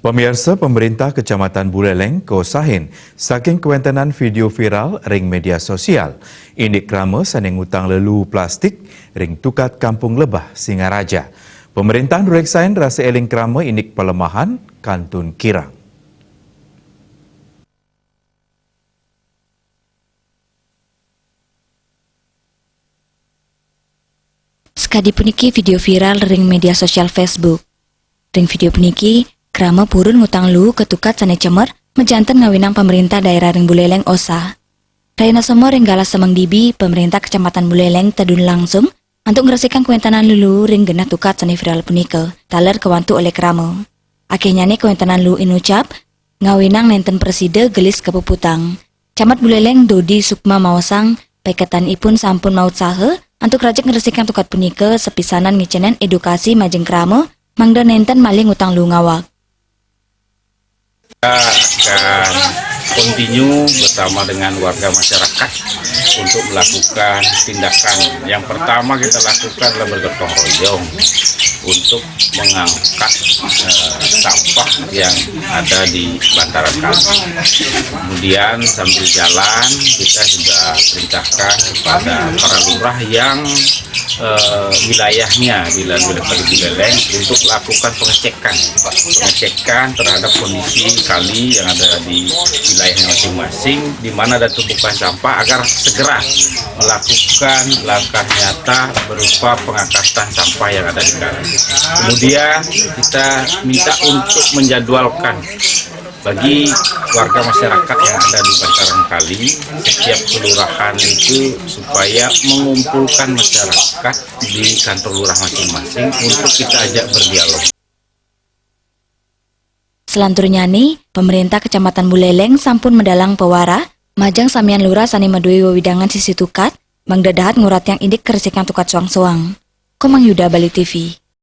Pemirsa, pemerintah Kecamatan Buleleng, Kosahin, saking kewentenan video viral ring media sosial, indik krama saneng utang lelu plastik ring tukat Kampung Lebah, Singaraja. Pemerintahan Rureksain rasa eling krama indik pelemahan Kantun Kirang. Sekadi puniki video viral ring media sosial Facebook. Ring video puniki krama purun ngutang lu ketukat sane cemer mejanten ngawinang pemerintah daerah ring Buleleng Osa. Raina semua ring galas semang dibi pemerintah Kecamatan Buleleng tedun langsung untuk ngeresikan kuentanan lulu ring genah tukat sane viral punika taler kewantu oleh krama. Akhirnya nih kuentanan lu inucap ngawinang nenten preside gelis kepuputang. Camat Buleleng Dodi Sukma Mawasang paiketan ipun sampun maut sahe untuk rajak ngeresikan tukat punika sepisanan ngicenen edukasi majeng krama mangda nenten maling utang lu ngawak. Kita akan continue bersama dengan warga masyarakat untuk melakukan tindakan. Yang pertama kita lakukan adalah bergotong royong untuk mengangkat sampah yang ada di bantaran kali. Kemudian sambil jalan kita sudah perintahkan kepada para lurah yang wilayahnya di Buleleng untuk lakukan pengecekan terhadap kondisi kali yang ada di wilayahnya masing-masing, di mana ada tumpukan sampah agar segera melakukan langkah nyata berupa pengangkatan sampah yang ada di kali. Kemudian kita minta untuk menjadwalkan bagi warga masyarakat yang ada di bantaran kali, setiap kelurahan itu supaya mengumpulkan masyarakat di kantor lurah masing-masing untuk kita ajak berdialog. Selanturnya nih, pemerintah Kecamatan Buleleng sampun mendalang pewara, majang samian lurah sani medui wewidangan sisi tukat, mangdadahat ngurat yang indik keresikan tukat suang-suang. Komang Yuda Bali TV.